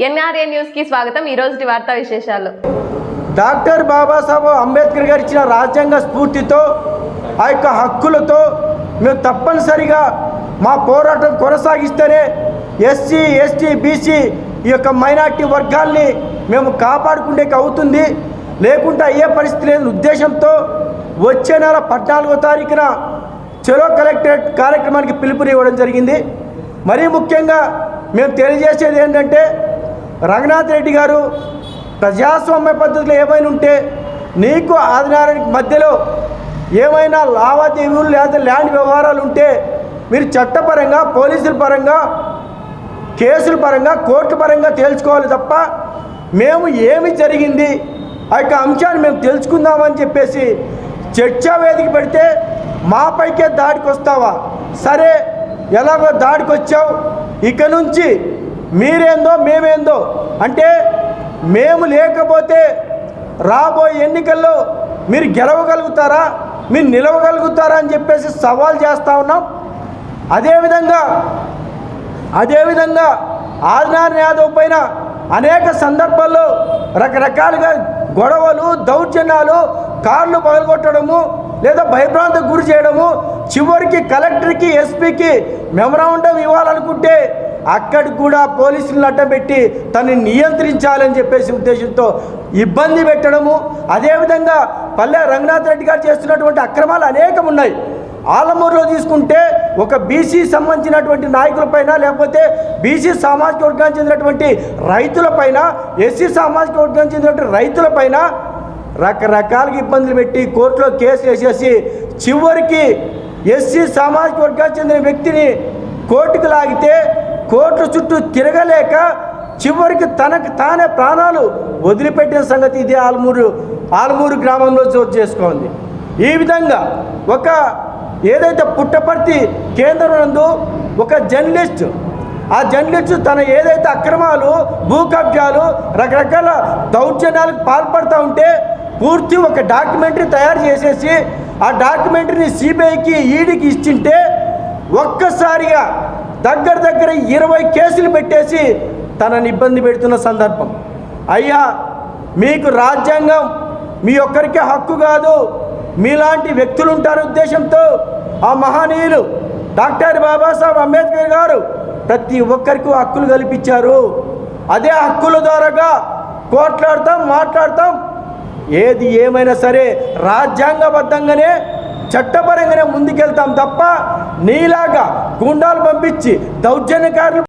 NRA news కి స్వాగతం। ఈ రోజు వార్తా విశేషాలు। డాక్టర్ బాబాసాహెబ్ అంబేద్కర్ గారు ఇచ్చిన రాజ్యాంగ స్ఫూర్తితో ఆ యొక్క హక్కులతో మేము తప్పనిసరిగా మా పోరాటం కొనసాగిస్తేనే ఎస్సీ ఎస్టీ బీసీ ఈ యొక్క మైనార్టీ వర్గాల్ని మేము కాపాడుకునేకి అవుతుంది, లేకుంటే అయ్యే పరిస్థితి లేని ఉద్దేశంతో వచ్చే నెల 14వ తారీఖున చెలో కలెక్టరేట్ కార్యక్రమానికి పిలుపునివ్వడం జరిగింది। మరీ ముఖ్యంగా మేము తెలియజేసేది ఏంటంటే, రంగనాథ్ రెడ్డి గారు ప్రజాస్వామ్య పద్ధతిలో ఏమైనా ఉంటే నీకు ఆదినారాయణకి మధ్యలో ఏమైనా లావాదేవీలు లేదా ల్యాండ్ వ్యవహారాలు ఉంటే మీరు చట్టపరంగా పోలీసుల పరంగా కేసుల పరంగా కోర్టు పరంగా తేల్చుకోవాలి తప్ప మేము ఏమి జరిగింది ఆ యొక్క అంశాన్ని మేము తెలుసుకుందామని చెప్పేసి చర్చా వేదిక పెడితే మాపైకే దాడికి వస్తావా, సరే ఎలాగో దాడికి వచ్చావు, ఇక నుంచి మీరేందో మేమేందో అంటే మేము లేకపోతే రాబోయే ఎన్నికల్లో మీరు గెలవగలుగుతారా, మీరు నిలవగలుగుతారా అని చెప్పేసి సవాల్ చేస్తూ ఉన్నాం। అదేవిధంగా ఆదినారాయణ యాదవ్ పైన అనేక సందర్భాల్లో రకరకాలుగా గొడవలు దౌర్జన్యాలు కార్లు పగలగొట్టడము లేదా భయభ్రాంతికి గురి చేయడము, చివరికి కలెక్టర్కి ఎస్పీకి మెమరాండం ఇవ్వాలనుకుంటే అక్కడికి కూడా పోలీసులను అడ్డబెట్టి తనని నియంత్రించాలని చెప్పేసి ఉద్దేశంతో ఇబ్బంది పెట్టడము, అదేవిధంగా పల్లె రంగనాథ్ రెడ్డి గారు చేస్తున్నటువంటి అక్రమాలు అనేకం ఉన్నాయి। ఆలమూరులో తీసుకుంటే ఒక బీసీ సంబంధించినటువంటి నాయకులపైన లేకపోతే బీసీ సామాజిక వర్గానికి చెందినటువంటి రైతులపైన ఎస్సీ సామాజిక వర్గానికి చెందినటువంటి రైతులపైన రకరకాలుగా ఇబ్బందులు పెట్టి కోర్టులో కేసు వేసేసి చివరికి ఎస్సీ సామాజిక వర్గానికి చెందిన వ్యక్తిని కోర్టుకు లాగితే కోర్టు చుట్టూ తిరగలేక చివరికి తనకు తానే ప్రాణాలు వదిలిపెట్టిన సంగతి ఇదే ఆలమూరు గ్రామంలో చోటు చేసుకుంది। ఈ విధంగా ఒక ఏదైతే పుట్టపర్తి కేంద్రం నందు ఒక జర్నలిస్ట్, ఆ జర్నలిస్ట్ తన ఏదైతే అక్రమాలు భూ కబ్జాలు రకరకాల దౌర్జన్యాలకు పాల్పడుతూ ఉంటే పూర్తి ఒక డాక్యుమెంటరీ తయారు చేసేసి ఆ డాక్యుమెంటరీని సిబిఐకి ఈడీకి ఇచ్చింటే ఒక్కసారిగా దగ్గర 20 కేసులు పెట్టేసి తనని ఇబ్బంది పెడుతున్న సందర్భం। అయ్యా, మీకు రాజ్యాంగం మీ ఒక్కరికే హక్కు కాదు, మీలాంటి వ్యక్తులు ఉంటారు ఉద్దేశంతో ఆ మహనీయులు డాక్టర్ బాబాసాహెబ్ అంబేద్కర్ గారు ప్రతి ఒక్కరికి హక్కులు కల్పించారు। అదే హక్కుల ద్వారాగా మాట్లాడతాం, ఏది ఏమైనా సరే రాజ్యాంగబద్ధంగానే చట్టపరంగానే ముందుకెళ్తాం తప్ప నీలాగా గుండాలు పంపించి దౌర్జన్యకారులు